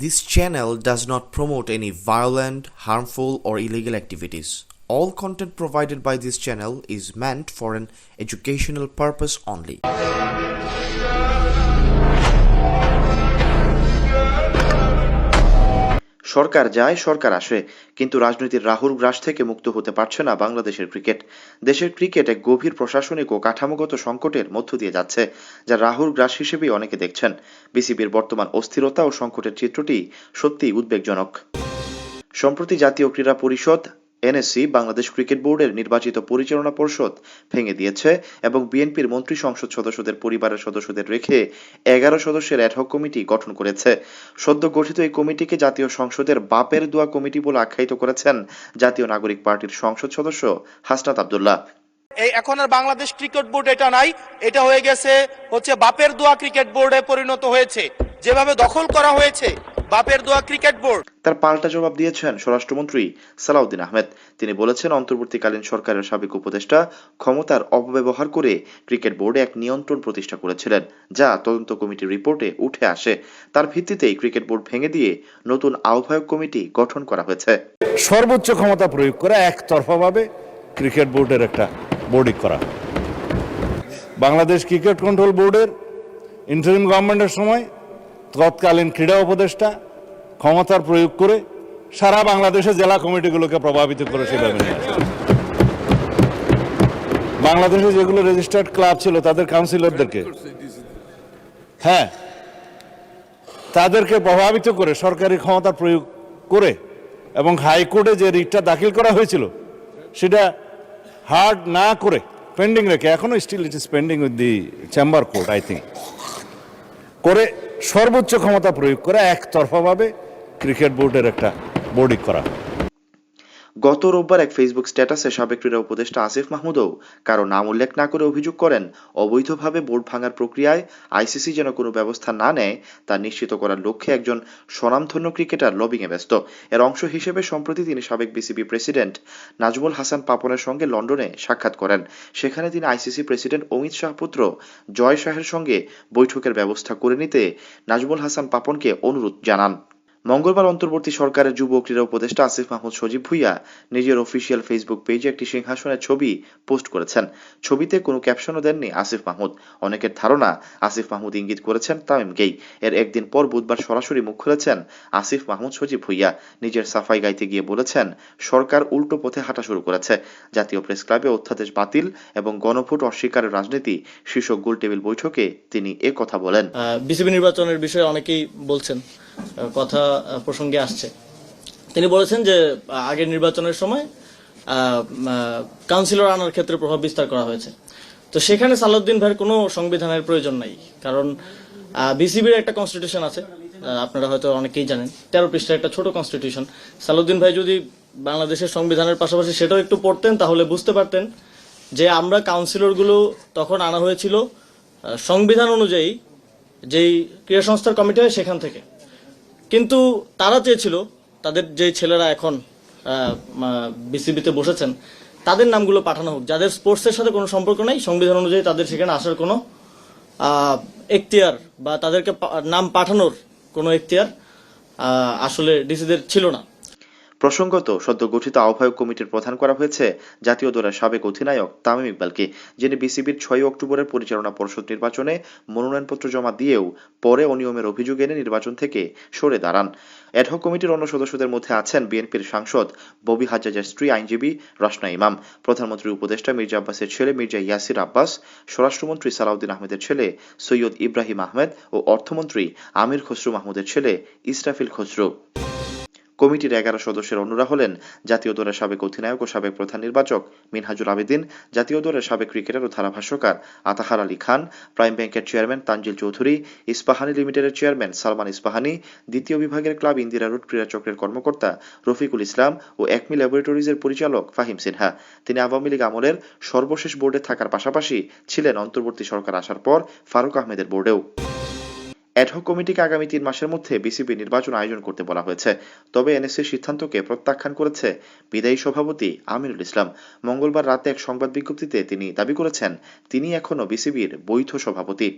This channel does not promote any violent, harmful, or illegal activities. All content provided by this channel is meant for an educational purpose only. সরকার যায় সরকার আসে, কিন্তু রাজনীতির রাহুল গ্রাস থেকে মুক্ত হতে পারছে না বাংলাদেশের ক্রিকেট। দেশের ক্রিকেট এক গভীর প্রশাসনিক ও কাঠামোগত সংকটের মধ্য দিয়ে যাচ্ছে, যা রাহুল গ্রাস হিসেবেই অনেকে দেখছেন। বিসিবির বর্তমান অস্থিরতা ও সংকটের চিত্রটি সত্যিই উদ্বেগজনক। সম্প্রতি জাতীয় ক্রীড়া পরিষদ এনএসসি বাংলাদেশ ক্রিকেট বোর্ডের নির্বাচিত পরিচালনা পর্ষদ ভেঙে দিয়েছে এবং বিএনপির মন্ত্রী সংসদ সদস্যদের পরিবারের সদস্যদের রেখে 11 সদস্যের অ্যাডহক কমিটি গঠন করেছে। সদ্য গঠিত এই কমিটিকে জাতীয় সংসদের বাপের দোয়া কমিটি বলে আখ্যায়িত করেছেন জাতীয় নাগরিক পার্টির সংসদ সদস্য হাসনাত আব্দুল্লাহ। এই এখন আর বাংলাদেশ ক্রিকেট বোর্ড এটা নাই, এটা হয়ে গেছে বাপের দোয়া ক্রিকেট বোর্ডে পরিণত হয়েছে। যেভাবে দখল করা হয়েছে বাপের দোয়া ক্রিকেট বোর্ড। তার পাল্টা জবাব দিয়েছেন স্বরাষ্ট্রমন্ত্রী সালাউদ্দিন আহমেদ। তিনি বলেছেন, অন্তর্বর্তীকালীন সরকারের সাবেক উপদেষ্টা ক্ষমতার অপব্যবহার করে ক্রিকেট বোর্ডে এক নিয়ন্ত্রণ প্রতিষ্ঠা করেছিলেন, যা তদন্ত কমিটির রিপোর্টে উঠে আসে। তার ভিত্তিতেই ক্রিকেট বোর্ড ভেঙে দিয়ে নতুন আহ্বায়ক কমিটি গঠন করা হয়েছে। সর্বোচ্চ ক্ষমতা প্রয়োগ করে একতরফাভাবে ক্রিকেট বোর্ডের একটা বোর্ডিং করা। বাংলাদেশ ক্রিকেট কন্ট্রোল বোর্ডের ইন্টারিম গভর্নমেন্টের সময় তৎকালীন ক্রীড়া উপদেষ্টা ক্ষমতার প্রয়োগ করে সারা বাংলাদেশের জেলা কমিটিগুলোকে প্রভাবিত করে সেভাবে নিয়ে আসে। বাংলাদেশে যেগুলো রেজিস্টার্ড ক্লাব ছিল তাদের কাউন্সিলরদেরকে তাদেরকে প্রভাবিত করে সরকারি ক্ষমতা প্রয়োগ করে এবং হাইকোর্টে যে রিটটা দাখিল করা হয়েছিল সেটা হার্ড না করে পেন্ডিং রেখে, এখনো still it is pending with the chamber court I think, করে সর্বোচ্চ ক্ষমতা প্রয়োগ করে একতরফাভাবে ক্রিকেট বোর্ডের একটা বোর্ডিং করা। গত রোববার এক ফেসবুক স্ট্যাটাসে সাবেক ক্রীড়া উপদেষ্টা আসিফ মাহমুদও কারো নাম উল্লেখ না করে অভিযোগ করেন, অবৈধভাবে বোর্ড ভাঙার প্রক্রিয়ায় আইসিসি যেন কোনো ব্যবস্থা না নেয় তা নিশ্চিত করার লক্ষ্যে একজন স্বনামধন্য ক্রিকেটার লবিংয়ে ব্যস্ত। এর অংশ হিসেবে সম্প্রতি তিনি সাবেক বিসিবি প্রেসিডেন্ট নাজমুল হাসান পাপনের সঙ্গে লন্ডনে সাক্ষাৎ করেন। সেখানে তিনি আইসিসি প্রেসিডেন্ট অমিত শাহ পুত্র জয় শাহের সঙ্গে বৈঠকের ব্যবস্থা করে নিতে নাজমুল হাসান পাপনকে অনুরোধ জানান। মঙ্গলবার অন্তর্বর্তী সরকারের যুব ক্রীড়া উপদেষ্টা আসিফ মাহমুদ সজীব ভুইয়া নিজের অফিসিয়াল ফেসবুক পেজে একটি সিংহাসনের ছবি পোস্ট করেছেন। ছবিতে কোনো ক্যাপশনও দেননি আসিফ মাহমুদ। অনেকের ধারণা আসিফ মাহমুদ ইঙ্গিত করেছেন তামিমকেই। এর একদিন পর বুধবার সরাসরি মুখ খুলেছেন আসিফ মাহমুদ সজীব ভুইয়া। নিজের সাফাই গাইতে গিয়ে বলেছেন, সরকার উল্টো পথে হাঁটা শুরু করেছে। জাতীয় প্রেস ক্লাবে অধ্যাদেশ বাতিল এবং গণভোট অস্বীকারের রাজনীতি শীর্ষক গোলটেবিল বৈঠকে তিনি এ কথা বলেন। বিসিবি নির্বাচনের বিষয়ে অনেকেই বলছেন, কথা প্রসঙ্গে আসছে। তিনি বলেছেন যে আগের নির্বাচনের সময় কাউন্সিলর আনার ক্ষেত্রে প্রভাব বিস্তার করা হয়েছে। তো সেখানে সালাউদ্দিন ভাইয়ের কোনো সংবিধানের প্রয়োজন নাই, কারণ বিসিবির একটা কনস্টিটিউশন আছে, আপনারা হয়তো অনেকেই জানেন, 13 পৃষ্ঠার একটা ছোট কনস্টিটিউশন। সালাউদ্দিন ভাই যদি বাংলাদেশের সংবিধানের পাশাপাশি সেটাও একটু পড়তেন তাহলে বুঝতে পারতেন যে আমরা কাউন্সিলরগুলো তখন আনা হয়েছিল সংবিধান অনুযায়ী যেই ক্রীড়া সংস্থার কমিটি হয় সেখান থেকে। কিন্তু তারা চেয়েছিল তাদের যে ছেলেরা এখন বিসিবিতে বসেছেন তাদের নামগুলো পাঠানো হোক, যাদের স্পোর্টসের সাথে কোনো সম্পর্ক নেই, সংবিধান অনুযায়ী তাদের সেখানে আসার কোনো এখতিয়ার বা তাদেরকে নাম পাঠানোর কোনো এখতিয়ার আসলে ডিসিদের ছিল না। প্রসঙ্গত, সদ্য গঠিত আহ্বায়ক কমিটির প্রধান করা হয়েছে জাতীয় দলের সাবেক অধিনায়ক তামিম ইকবালকে, যিনি বিসিবির 6 অক্টোবরের পরিচালনা পর্ষদ নির্বাচনে মনোনয়নপত্র জমা দিয়েও পরে অনিয়মের অভিযোগ এনে নির্বাচন থেকে সরে দাঁড়ান। অ্যাডহক কমিটির অন্য সদস্যদের মধ্যে আছেন বিএনপির সাংসদ ববি হাজ্জাজের স্ত্রী আইনজীবী রাসনা ইমাম, প্রধানমন্ত্রীর উপদেষ্টা মির্জা আব্বাসের ছেলে মির্জা ইয়াসির আব্বাস, স্বরাষ্ট্রমন্ত্রী সালাউদ্দিন আহমেদের ছেলে সৈয়দ ইব্রাহিম আহমেদ ও অর্থমন্ত্রী আমির খসরু মাহমুদের ছেলে ইসরাফিল খসরু। কমিটির 11 সদস্যের অন্যরা হলেন জাতীয় দলের সাবেক অধিনায়ক ও সাবেক প্রধান নির্বাচক মিনহাজুল আবেদিন, জাতীয় দলের সাবেক ক্রিকেটার ও ধারাভাষ্যকার আতাহার আলী খান, প্রাইম ব্যাংকের চেয়ারম্যান তানজিল চৌধুরী, ইস্পাহানি লিমিটেডের চেয়ারম্যান সালমান ইস্পাহানি, দ্বিতীয় বিভাগের ক্লাব ইন্দিরা রোড ক্রীড়া চক্রের কর্মকর্তা রফিকুল ইসলাম ও একমি ল্যাবরেটরিজের পরিচালক ফাহিম সিনহা। তিনি আওয়ামী লীগ আমলের সর্বশেষ বোর্ডে থাকার পাশাপাশি ছিলেন অন্তর্বর্তী সরকার আসার পর ফারুক আহমেদের বোর্ডেও। অ্যাডহক কমিটিকে আগামী 3 মাসের মধ্যে বিসিবি নির্বাচন আয়োজন করতে বলা হয়েছে। তবে এনএসসির সিদ্ধান্তকে প্রত্যাখ্যান করেছে বিদায়ী সভাপতি আমিনুল ইসলাম। মঙ্গলবার রাতে এক সংবাদ বিজ্ঞপ্তিতে তিনি দাবি করেছেন তিনি এখনো বিসিবির বৈধ সভাপতি।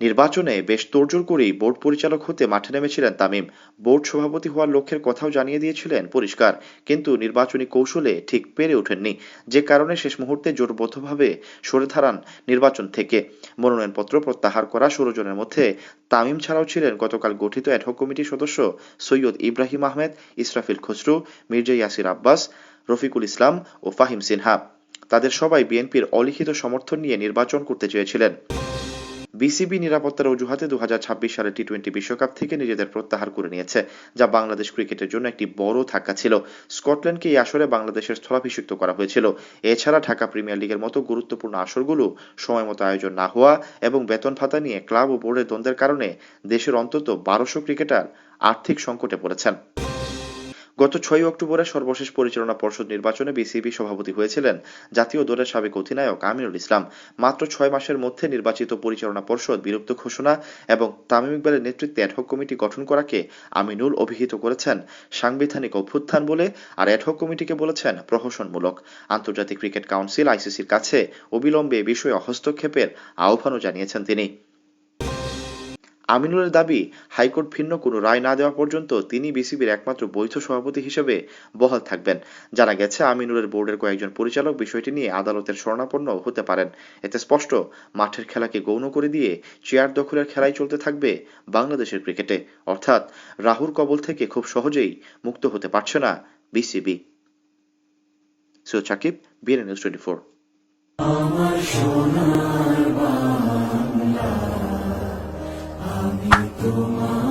নির্বাচনে বেশ তোড়জোড় করেই বোর্ড পরিচালক হতে মাঠে নেমেছিলেন তামিম। বোর্ড সভাপতি হওয়ার লক্ষ্যের কথাও জানিয়ে দিয়েছিলেন পরিষ্কার, কিন্তু নির্বাচনী কৌশলে ঠিক পেরে ওঠেননি, যে কারণে শেষ মুহূর্তে জোরবদ্ধভাবে সরে দাঁড়ান নির্বাচন থেকে। মনোনয়নপত্র প্রত্যাহার করা 16 জনের মধ্যে তামিম ছাড়াও ছিলেন গতকাল গঠিত অ্যাডহক কমিটির সদস্য সৈয়দ ইব্রাহিম আহমেদ, ইসরাফিল খসরু, মির্জা ইয়াসির আব্বাস, রফিকুল ইসলাম ও ফাহিম সিনহা। তাদের সবাই বিএনপির অলিখিত সমর্থন নিয়ে নির্বাচন করতে চেয়েছিলেন। বিসিবি নিরাপত্তার অজুহাতে 2026 সালের টি-20 বিশ্বকাপ থেকে নিজেদের প্রত্যাহার করে নিয়েছে, যা বাংলাদেশ ক্রিকেটের জন্য একটি বড় ধাক্কা ছিল। স্কটল্যান্ডকে এই আসরে বাংলাদেশের স্থলাভিষিক্ত করা হয়েছিল। এছাড়া ঢাকা প্রিমিয়ার লিগের মতো গুরুত্বপূর্ণ আসরগুলো সময়মতো আয়োজন না হওয়া এবং বেতন ভাতা নিয়ে ক্লাব ও বোর্ডের দ্বন্দ্বের কারণে দেশের অন্তত 1200 ক্রিকেটার আর্থিক সংকটে পড়েছেন। গত 6 অক্টোবরের সর্বশেষ পরিচালনা পর্ষদ নির্বাচনে বিসিবি সভাপতি হয়েছিলেন জাতীয় দলের সাবেক অধিনায়ক আমিনুল ইসলাম। মাত্র 6 মাসের মধ্যে নির্বাচিত পরিচালনা পর্ষদ বিলুপ্ত ঘোষণা এবং তামিম ইকবালের নেতৃত্বে অ্যাডহক কমিটি গঠন করাকে আমিনুল অভিহিত করেছেন সাংবিধানিক অভ্যুত্থান বলে, আর অ্যাডহক কমিটিকে বলেছেন প্রহসনমূলক। আন্তর্জাতিক ক্রিকেট কাউন্সিল আইসিসির কাছে অবিলম্বে এ বিষয়ে হস্তক্ষেপের আহ্বানও জানিয়েছেন তিনি। আমিনুলের দাবি, হাইকোর্ট ভিন্ন কোনো রায় না দেওয়া পর্যন্ত তিনি বিসিবির একমাত্র বৈধ সভাপতি হিসেবে বহাল থাকবেন। জানা গেছে, আমিনুলের বোর্ডের কয়েকজন পরিচালক বিষয়টি নিয়ে আদালতের শরণাপন্ন হতে পারেন। এতে স্পষ্ট, মাঠের খেলাকে গৌণ করে দিয়ে চেয়ার দখলের খেলাই চলতে থাকবে বাংলাদেশের ক্রিকেটে, অর্থাৎ রাহুর কবল থেকে খুব সহজেই মুক্ত হতে পারছে না BCB. Syed Sakib, BNN news 24। আমার সোনার বাংলা, আমি তোমার